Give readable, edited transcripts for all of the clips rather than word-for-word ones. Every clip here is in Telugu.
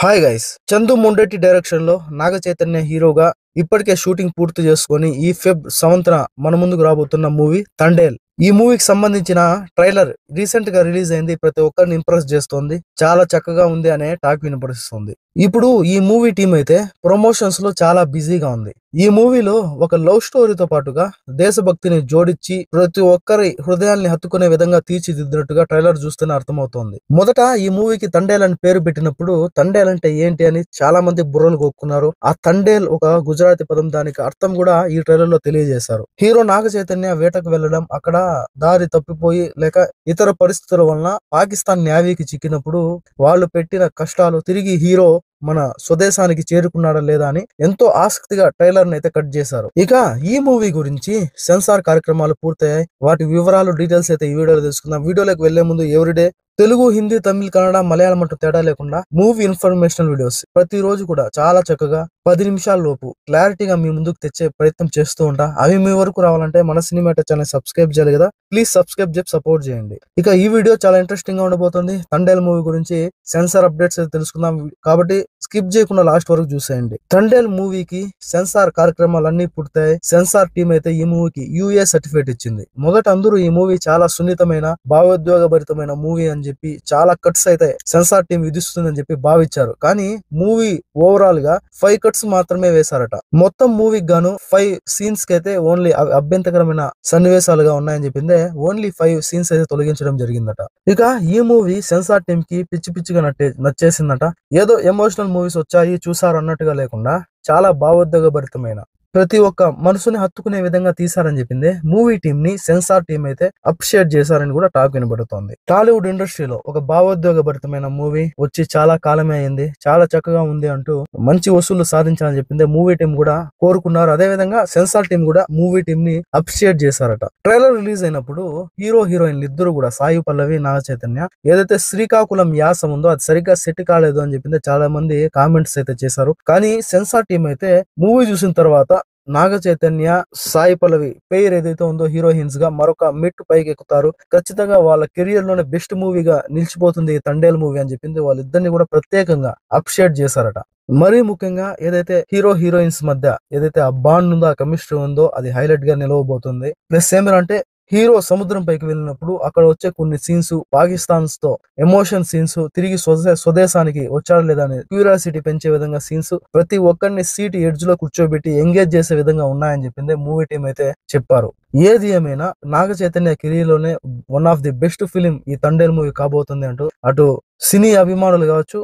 హాయ్ గైస్, చందు మొండెట్టి డైరెక్షన్ లో నాగ చైతన్య హీరోగా ఇప్పటికే షూటింగ్ పూర్తి చేసుకొని ఈ ఫెబ్ 7న మన ముందుకు రాబోతున్న మూవీ తండేల్. ఈ మూవీకి సంబంధించిన ట్రైలర్ రీసెంట్ గా రిలీజ్ అయింది. ప్రతి ఒక్కరిని ఇంప్రెస్ చేస్తోంది. చాలా చక్కగా ఉంది అనే టాక్ వినపరుస్తుంది. ఇప్పుడు ఈ మూవీ టీం అయితే ప్రమోషన్స్ లో చాలా బిజీగా ఉంది. ఈ మూవీలో ఒక లవ్ స్టోరీతో పాటుగా దేశభక్తిని జోడించి ప్రతి ఒక్కరి హృదయాల్ని హత్తుకునే విధంగా తీర్చిదిద్దినట్టుగా ట్రైలర్ చూస్తేనే అర్థమవుతోంది. మొదట ఈ మూవీకి తండేల్ అని పేరు పెట్టినప్పుడు తండేల్ అంటే ఏంటి అని చాలా మంది బుర్రలు కొక్కున్నారు. ఆ తండేల్ ఒక గుజరాతీ పదం, దానికి అర్థం కూడా ఈ ట్రైలర్ లో తెలియజేశారు. హీరో నాగ చైతన్య వేటకు వెళ్లడం, అక్కడ దారి తప్పిపోయి లేక ఇతర పరిస్థితుల వలన పాకిస్తాన్ నేవీకి చిక్కినప్పుడు వాళ్ళు పెట్టిన కష్టాలు, తిరిగి హీరో మన స్వదేశానికి చేరుకున్నాడా లేదా అని ఎంతో ఆసక్తిగా ట్రైలర్ ని అయితే కట్ చేశారు. ఇక ఈ మూవీ గురించి సెన్సార్ కార్యక్రమాలు పూర్తయ్యాయి. వాటి వివరాలు, డీటెయిల్స్ అయితే ఈ వీడియోలో తెలుసుకుందాం. వీడియోలోకి వెళ్లే ముందు ఎవ్రీడే తెలుగు, హిందీ, తమిళ్, కన్నడ, మలయాళం అంటూ తేడా లేకుండా మూవీ ఇన్ఫర్మేషనల్ వీడియోస్ ప్రతిరోజు కూడా చాలా చక్కగా 10 నిమిషాల లోపు క్లారిటీగా మీ ముందుకు తెచ్చే ప్రయత్నం చేస్తూ ఉంటా. అవి మీ వరకు రావాలంటే మన సినిమాటో ఛానల్ సబ్స్క్రైబ్ చేయాలి కదా, ప్లీజ్ సబ్స్క్రైబ్ చేసి సపోర్ట్ చేయండి. ఇక ఈ వీడియో చాలా ఇంట్రెస్టింగ్ గా ఉండబోతుంది. తండేల్ మూవీ గురించి సెన్సార్ అప్డేట్స్ అయితే తెలుసుకుందాం, కాబట్టి స్కిప్ చేయకుండా లాస్ట్ వరకు చూసేయండి. తండేల్ మూవీకి సెన్సార్ కార్యక్రమాలన్నీ పూర్తయి సెన్సార్ టీం అయితే ఈ మూవీకి యూఏ సర్టిఫికేట్ ఇచ్చింది. మొదట అందరూ ఈ మూవీ చాలా సున్నితమైన, భావోద్వేగభరితమైన మూవీ అని చెప్పి చాలా కట్స్ అయితే సెన్సార్ టీం విధిస్తుందని చెప్పి భావించారు. కానీ మూవీ ఓవరాల్ గా 5 కట్స్ మాత్రమే వేశారట. మొత్తం మూవీకి గాను 5 సీన్స్ కి అయితే ఓన్లీ అభ్యంతరకరమైన సన్నివేశాలుగా ఉన్నాయని చెప్పిందే ఓన్లీ 5 సీన్స్ అయితే తొలగించడం జరిగిందట. ఇక ఈ మూవీ సెన్సార్ టీం కి పిచ్చి పిచ్చిగా నచ్చేసిందట. ఏదో ఎమోషనల్ మూవీస్ వచ్చాయి చూసారు అన్నట్టుగా లేకుండా చాలా భావోద్వేగభరితమైన, ప్రతి ఒక్క మనసుని హత్తుకునే విధంగా తీశారని చెప్పింది మూవీ టీం ని సెన్సార్ టీం అయితే అప్రిషియేట్ చేశారని కూడా టాక్ వినబడుతోంది. టాలీవుడ్ ఇండస్ట్రీలో ఒక భావోద్వేగభరితమైన మూవీ వచ్చి చాలా కాలమే అయింది, చాలా చక్కగా ఉంది అంటూ మంచి వసూళ్లు సాధించాలని చెప్పింది మూవీ టీం కూడా కోరుకున్నారు. అదే విధంగా సెన్సార్ టీం కూడా మూవీ టీం ని అప్రిషియేట్ చేశారట. ట్రైలర్ రిలీజ్ అయినప్పుడు హీరో హీరోయిన్లు ఇద్దరు కూడా సాయి పల్లవి, నాగ చైతన్య ఏదైతే శ్రీకాకుళం యాస ఉందో అది సరిగ్గా సెట్ కాలేదు అని చెప్పింది చాలా మంది కామెంట్స్ అయితే చేశారు. కానీ సెన్సార్ టీం అయితే మూవీ చూసిన తర్వాత నాగ చైతన్య, సాయి పల్లవి పేరు ఏదైతే ఉందో హీరోయిన్స్ గా మరొక మెట్టు పైకి ఎక్కుతారు, ఖచ్చితంగా వాళ్ళ కెరియర్ లోనే బెస్ట్ మూవీగా నిలిచిపోతుంది ఈ తండేల్ మూవీ అని చెప్పింది వాళ్ళిద్దరిని కూడా ప్రత్యేకంగా అప్రిషియేట్ చేశారట. మరీ ముఖ్యంగా ఏదైతే హీరో హీరోయిన్స్ మధ్య ఏదైతే ఆ బాండ్ ఉందో, ఆ కెమిస్ట్రీ ఉందో అది హైలైట్ గా నిలవబోతుంది. ప్లస్ ఏమంటే హీరో సముద్రం పైకి వెళ్ళినప్పుడు అక్కడ వచ్చే కొన్ని సీన్స్, పాకిస్తాన్స్ తో ఎమోషన్ సీన్స్, తిరిగి స్వదేశానికి వచ్చాడు లేదా అని క్యూరియాసిటీ పెంచే విధంగా సీన్స్, ప్రతి ఒక్కరిని సీట్ ఎడ్జ్ లో కూర్చోబెట్టి ఎంగేజ్ చేసే విధంగా ఉన్నాయని చెప్పింది మూవీ టీం అయితే చెప్పారు. ఏది ఏమైనా నాగ చైతన్య కెరీర్ లోనే one of the best film ఈ తండేల్ మూవీ కాబోతుంది అంటూ అటు సినీ అభిమానులు కావచ్చు,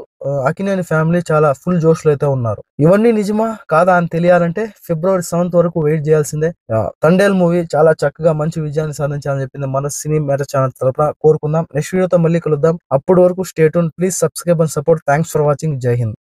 అకినేని ఫ్యామిలీ చాలా ఫుల్ జోష్ లో అయితే ఉన్నారు. ఇవన్నీ నిజమా కాదా అని తెలియాలంటే ఫిబ్రవరి 7 వరకు వెయిట్ చేయాల్సిందే. తండేల్ మూవీ చాలా చక్కగా మంచి విజయాన్ని సాధించాలని చెప్పింది మన సినీ మ్యాటర్ ఛానల్ తరపున కోరుకుందాం. నెక్స్ట్ వీడియోతో మళ్ళీ కలుద్దాం. అప్పటి వరకు stay tune, please subscribe and support. Thanks for watching. జై హింద్.